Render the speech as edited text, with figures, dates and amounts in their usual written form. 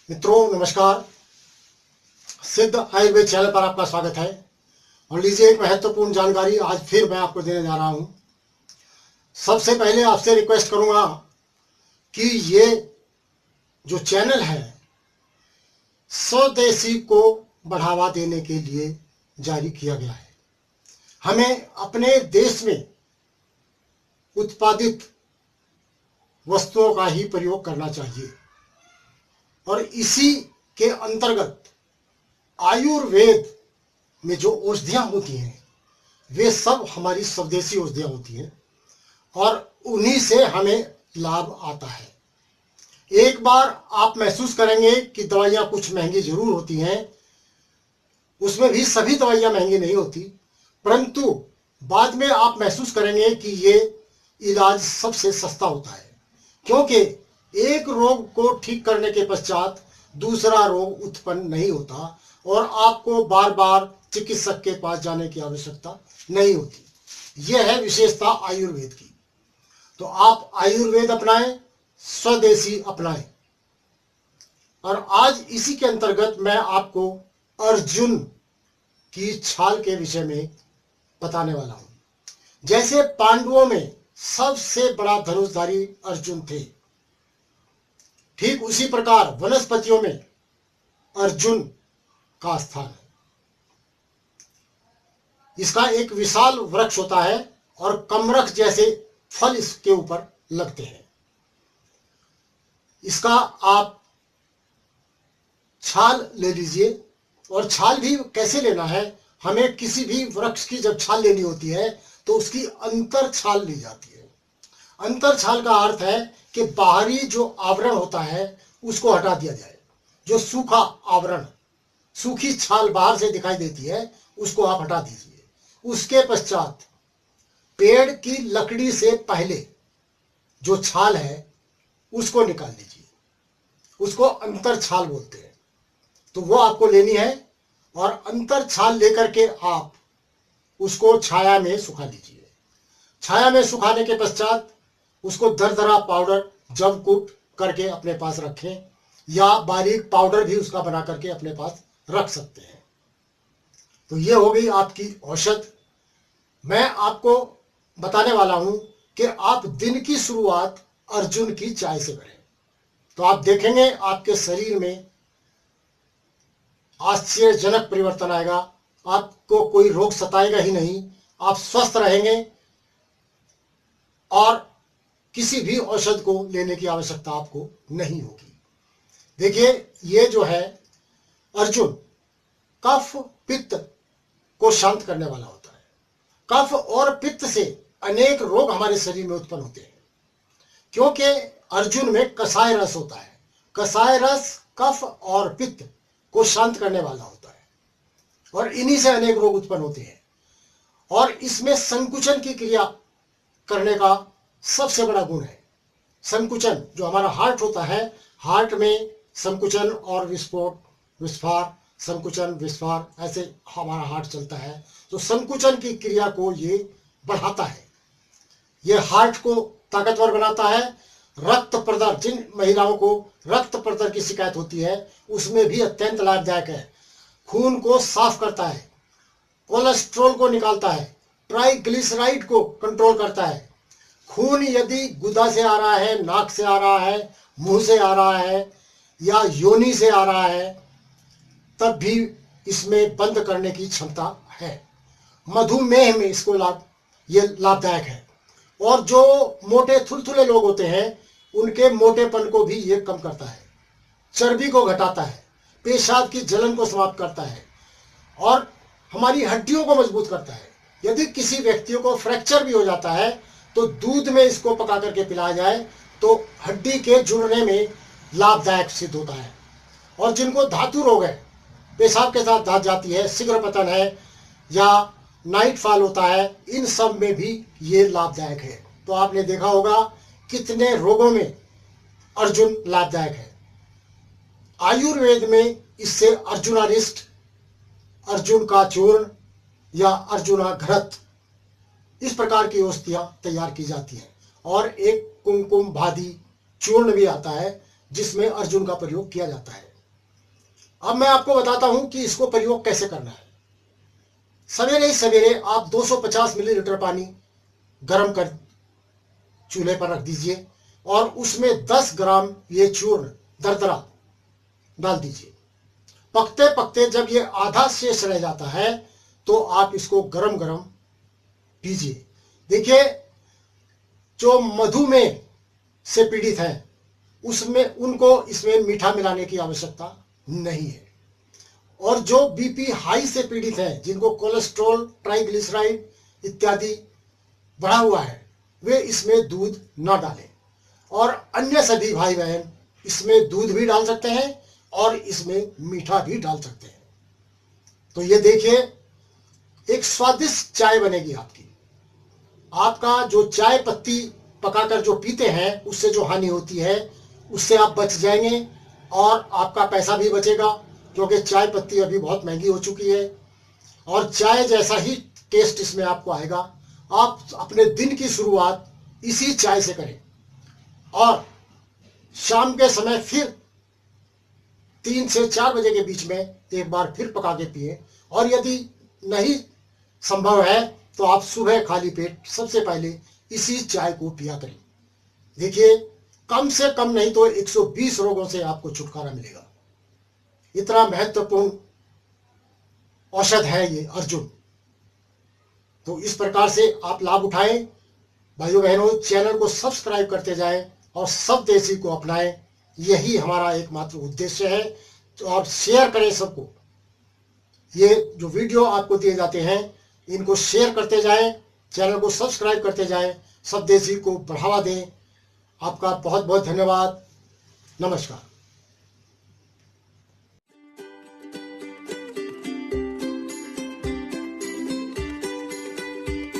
मित्रों नमस्कार। सिद्ध आयुर्वेद चैनल पर आपका स्वागत है। और लीजिए एक महत्वपूर्ण जानकारी आज फिर मैं आपको देने जा रहा हूं। सबसे पहले आपसे रिक्वेस्ट करूंगा कि ये जो चैनल है स्वदेशी को बढ़ावा देने के लिए जारी किया गया है। हमें अपने देश में उत्पादित वस्तुओं का ही प्रयोग करना चाहिए और इसी के अंतर्गत आयुर्वेद में जो औषधियाँ होती हैं वे सब हमारी स्वदेशी औषधियाँ होती हैं और उन्हीं से हमें लाभ आता है। एक बार आप महसूस करेंगे कि दवाइयाँ कुछ महंगी जरूर होती हैं, उसमें भी सभी दवाइयाँ महंगी नहीं होती, परंतु बाद में आप महसूस करेंगे कि ये इलाज सबसे सस्ता होता है, क्योंकि एक रोग को ठीक करने के पश्चात दूसरा रोग उत्पन्न नहीं होता और आपको बार बार चिकित्सक के पास जाने की आवश्यकता नहीं होती। यह है विशेषता आयुर्वेद की। तो आप आयुर्वेद अपनाएं, स्वदेशी अपनाएं। और आज इसी के अंतर्गत मैं आपको अर्जुन की छाल के विषय में बताने वाला हूं। जैसे पांडवों में सबसे बड़ा धनुषधारी अर्जुन थे, ठीक उसी प्रकार वनस्पतियों में अर्जुन का स्थान है। इसका एक विशाल वृक्ष होता है और कमरख जैसे फल इसके ऊपर लगते हैं। इसका आप छाल ले लीजिए। और छाल भी कैसे लेना है, हमें किसी भी वृक्ष की जब छाल लेनी होती है तो उसकी अंतर छाल ली जाती है। अंतर छाल का अर्थ है कि बाहरी जो आवरण होता है उसको हटा दिया जाए। जो सूखा आवरण, सूखी छाल बाहर से दिखाई देती है, उसको आप हटा दीजिए। उसके पश्चात पेड़ की लकड़ी से पहले जो छाल है उसको निकाल लीजिए। उसको अंतर छाल बोलते हैं। तो वो आपको लेनी है और अंतर छाल लेकर के आप उसको छाया में सुखा लीजिए। छाया में सुखाने के पश्चात उसको दरदरा पाउडर जब करके अपने पास रखें, या बारीक पाउडर भी उसका बना करके अपने पास रख सकते हैं। तो ये हो गई आपकी औषध। मैं आपको बताने वाला हूं कि आप दिन की शुरुआत अर्जुन की चाय से करें तो आप देखेंगे आपके शरीर में आश्चर्यजनक परिवर्तन आएगा। आपको कोई रोग सताएगा ही नहीं, आप स्वस्थ रहेंगे और किसी भी औषध को लेने की आवश्यकता आपको नहीं होगी। देखिए, ये जो है अर्जुन कफ पित्त को शांत करने वाला होता है। कफ और पित्त से अनेक रोग हमारे शरीर में उत्पन्न होते हैं, क्योंकि अर्जुन में कसाय रस होता है। कसाय रस कफ और पित्त को शांत करने वाला होता है और इन्हीं से अनेक रोग उत्पन्न होते हैं। और इसमें संकुचन की क्रिया करने का सबसे बड़ा गुण है। संकुचन, जो हमारा हार्ट होता है, हार्ट में संकुचन और विस्फोट, विस्फार, संकुचन, विस्फार, ऐसे हमारा हार्ट चलता है। तो संकुचन की क्रिया को ये बढ़ाता है। ये हार्ट को ताकतवर बनाता है। रक्त प्रदर, जिन महिलाओं को रक्त प्रदर की शिकायत होती है उसमें भी अत्यंत लाभदायक है। खून को साफ करता है, कोलेस्ट्रॉल को निकालता है, ट्राइग्लिसराइड को कंट्रोल करता है। खून यदि गुदा से आ रहा है, नाक से आ रहा है, मुंह से आ रहा है या योनि से आ रहा है, तब भी इसमें बंद करने की क्षमता है। मधुमेह में इसको ये लाभदायक है। और जो मोटे थुलथुले लोग होते हैं उनके मोटेपन को भी ये कम करता है। चर्बी को घटाता है, पेशाब की जलन को समाप्त करता है और हमारी हड्डियों को मजबूत करता है। यदि किसी व्यक्ति को फ्रैक्चर भी हो जाता है तो दूध में इसको पका करके पिलाया जाए तो हड्डी के जुड़ने में लाभदायक सिद्ध होता है। और जिनको धातु रोग है, पेशाब के साथ धात जाती है, शीघ्र पतन है या नाइट फॉल होता है, इन सब में भी ये लाभदायक है। तो आपने देखा होगा कितने रोगों में अर्जुन लाभदायक है। आयुर्वेद में इससे अर्जुनारिष्ट, अर्जुन का चूर्ण या अर्जुना घृत, इस प्रकार की औषधियां तैयार की जाती हैं। और एक कुमकुम भादी चूर्ण भी आता है जिसमें अर्जुन का प्रयोग किया जाता है। अब मैं आपको बताता हूं कि इसको प्रयोग कैसे करना है। सवेरे ही सवेरे आप 250 मिलीलीटर पानी गर्म कर चूल्हे पर रख दीजिए और उसमें 10 ग्राम ये चूर्ण दरदरा डाल दीजिए। पकते पकते जब ये आधा शेष रह जाता है तो आप इसको गरम गरम पीजिए। देखिए, जो मधुमेह से पीड़ित है उसमें उनको इसमें मीठा मिलाने की आवश्यकता नहीं है। और जो बीपी हाई से पीड़ित है, जिनको कोलेस्ट्रॉल, ट्राइग्लिसराइड इत्यादि बढ़ा हुआ है, वे इसमें दूध ना डालें। और अन्य सभी भाई बहन इसमें दूध भी डाल सकते हैं और इसमें मीठा भी डाल सकते हैं। तो ये देखिए, एक स्वादिष्ट चाय बनेगी आपकी। आपका जो चाय पत्ती पकाकर जो पीते हैं उससे जो हानि होती है उससे आप बच जाएंगे और आपका पैसा भी बचेगा, क्योंकि चाय पत्ती अभी बहुत महंगी हो चुकी है। और चाय जैसा ही टेस्ट इसमें आपको आएगा। आप अपने दिन की शुरुआत इसी चाय से करें और शाम के समय फिर 3 से 4 बजे के बीच में एक बार फिर पका के पिए। और यदि नहीं संभव है तो आप सुबह खाली पेट सबसे पहले इसी चाय को पिया करें। देखिए, कम से कम नहीं तो 120 रोगों से आपको छुटकारा मिलेगा। इतना महत्वपूर्ण औषध है ये अर्जुन। तो इस प्रकार से आप लाभ उठाएं। भाइयों बहनों, चैनल को सब्सक्राइब करते जाएं और सब देसी को अपनाएं। यही हमारा एकमात्र उद्देश्य है। तो और शेयर करें सबको। ये जो वीडियो आपको दिए जाते हैं इनको शेयर करते जाएं, चैनल को सब्सक्राइब करते जाएं, सब देसी को बढ़ावा दें। आपका बहुत बहुत धन्यवाद। नमस्कार।